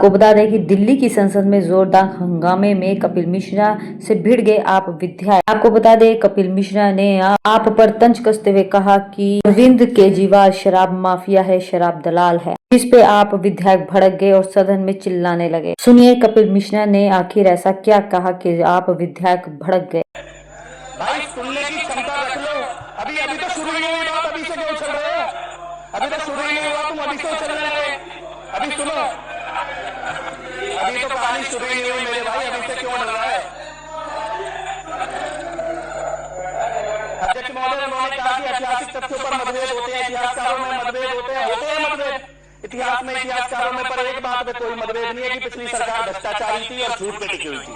आपको बता दें कि दिल्ली की संसद में जोरदार हंगामे में कपिल मिश्रा से भिड़ गए आप विधायक। आपको बता दें कपिल मिश्रा ने आप पर तंज कसते हुए कहा कि अरविंद केजरीवाल शराब माफिया है, शराब दलाल है, जिस पे आप विधायक भड़क गए और सदन में चिल्लाने लगे। सुनिए कपिल मिश्रा ने आखिर ऐसा क्या कहा कि आप विधायक भड़क गए। भाई सुनने की क्षमता रख लो। अभी अभी तो शुरू ही नहीं हुई बात, अभी से क्यों उछल रहे हो? अभी तो शुरू ही नहीं हुआ, तुम अभी से उछलने लगे। अभी सुनो, अभी तो कहानी शुरू ही नहीं हुई मेरे भाई, अभी से क्यों डर रहा है? अध्यक्ष महोदय, उन्होंने कहा कि ऐतिहासिक तथ्यों पर मतभेद होते हैं, इतिहासकारों में मतभेद होते हैं मतभेद। इतिहास में इतिहासकारों में पर एक बात में कोई मतभेद नहीं है कि पिछली सरकार भ्रष्टाचारी थी और झूठ पे टिकी हुई थी।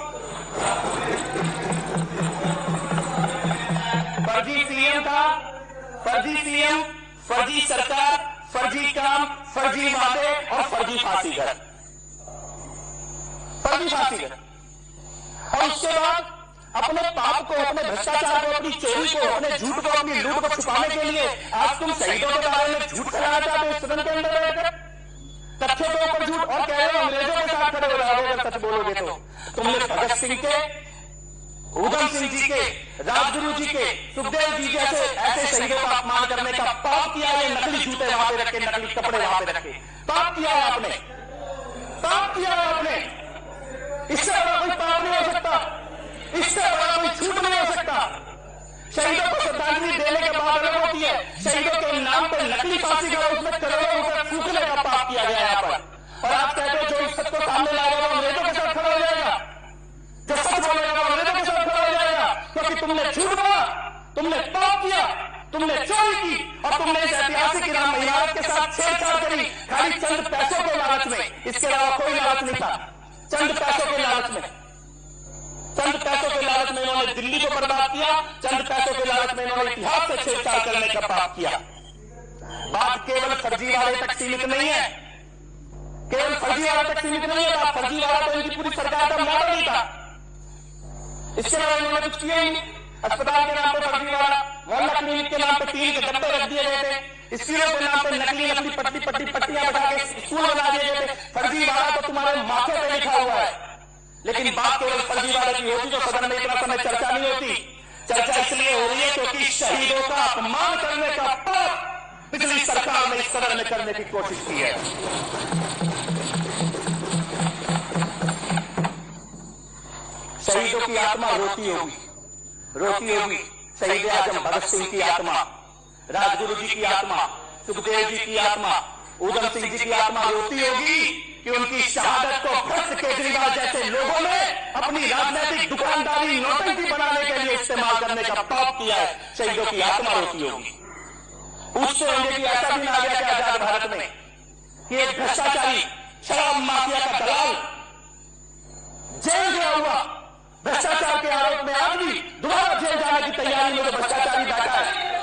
फर्जी सीएम था, फर्जी सीएम, फर्जी सरकार, फर्जी काम, फर्जी वादे और फर्जी फांसी घर, फर्जी फांसी घर। और उसके बाद अपने पाप को, अपने भ्रष्टाचार को, अपनी चोरी को, अपने झूठ को, अपनी लूट को छुपाने के लिए आज तुम शहीदों के बारे में झूठ फैलाना चाहते हो सदन के अंदर रहकर, तथ्यों के ऊपर झूठ, और कह रहे हो अंग्रेजों के साथ खड़े हो जाओगे अगर सच बोलोगे तो। तुमने भगत सिंह के, उधम सिंह जी के, राजगुरु जी के, सुखदेव जी जैसे ऐसे शहीदों का अपमान करने का पाप किया है। नकली जूते वहां पे रखे, नकली कपड़े वहां पे रखे, पाप किया है आपने, पाप किया है आपने। इससे बड़ा कोई पाप नहीं हो सकता, इससे बड़ा कोई झूठ नहीं हो सकता। शहीदों को श्रद्धांजलि देने के बाद अलग होती है, शहीदों के नाम पर नकली फांसी का, उसमें करोड़ों रुपए फूकने का पाप किया गया यहाँ पर। और आप कहते हो जो इस सच को सामने लाएगा वो अंग्रेजों के साथ खड़ा हो जाएगा, जो सच बोलेगा वो अंग्रेजों के साथ खड़ा हो जाएगा, क्योंकि तुमने झूठ बोला, तुमने पाप किया, तुमने चोरी की और तुमने इस ऐतिहासिक इनाम इमारत के साथ छेड़छाड़ करी खाली चंद पैसों के लालच में। इसके अलावा कोई लालच नहीं था, चंद पैसों के लालच में, चंद पैसों के लालच में इन्होंने दिल्ली को बर्बाद किया, चंद पैसों के लालच में इन्होंने इतिहास से छेड़छाड़ करने का पाप किया। बात केवल फर्जी वाले तक सीमित नहीं है, केवल फर्जी वाले तक सीमित नहीं है, बात फर्जी वाला तो इनकी पूरी सरकार का मॉडल ही था। इसके अलावा इन्होंने कुछ किया ही नहीं। अस्पताल के नाम पर फर्जी वाला, मोहल्ला क्लिनिक के नाम पर टीन के डब्बे रख दिए गए थे, स्कूलों के नाम पर नकली नकली पट्टियां बना के स्कूल बना दिए गए थे। फर्जी वाला तो तुम्हारे माथे पे लिखा हुआ है, लेकिन बात केवल फर्जी वाले की होती तो सदन में इतना समय चर्चा नहीं होती। चर्चा इसलिए हो रही है क्योंकि शहीदों का अपमान करने का पाप पिछली सरकार ने इस सदन में करने की कोशिश की है। शहीदों की आत्मा रोती होगी, रोती होगी। शहीद आजम भगत सिंह की आत्मा, राजगुरु जी की आत्मा, सुखदेव जी की आत्मा, उधम सिंह जी की आत्मा रोती होगी कि उनकी शहादत को भ्रष्ट केजरीवाल जैसे लोगों ने अपनी राजनीतिक दुकानदारी, नौटंकी बनाने के लिए इस्तेमाल करने का पाप किया है। शहीदों की आत्मा रोती होगी। पूछते होंगे कि ऐसा दिन आ गया क्या आजाद भारत में कि एक भ्रष्टाचारी, शराब माफिया का दलाल जेल गया हुआ, भ्रष्टाचार के आरोप में आदमी दोबारा जेल जाने की तैयारी में जो भ्रष्टाचारी बैठा है,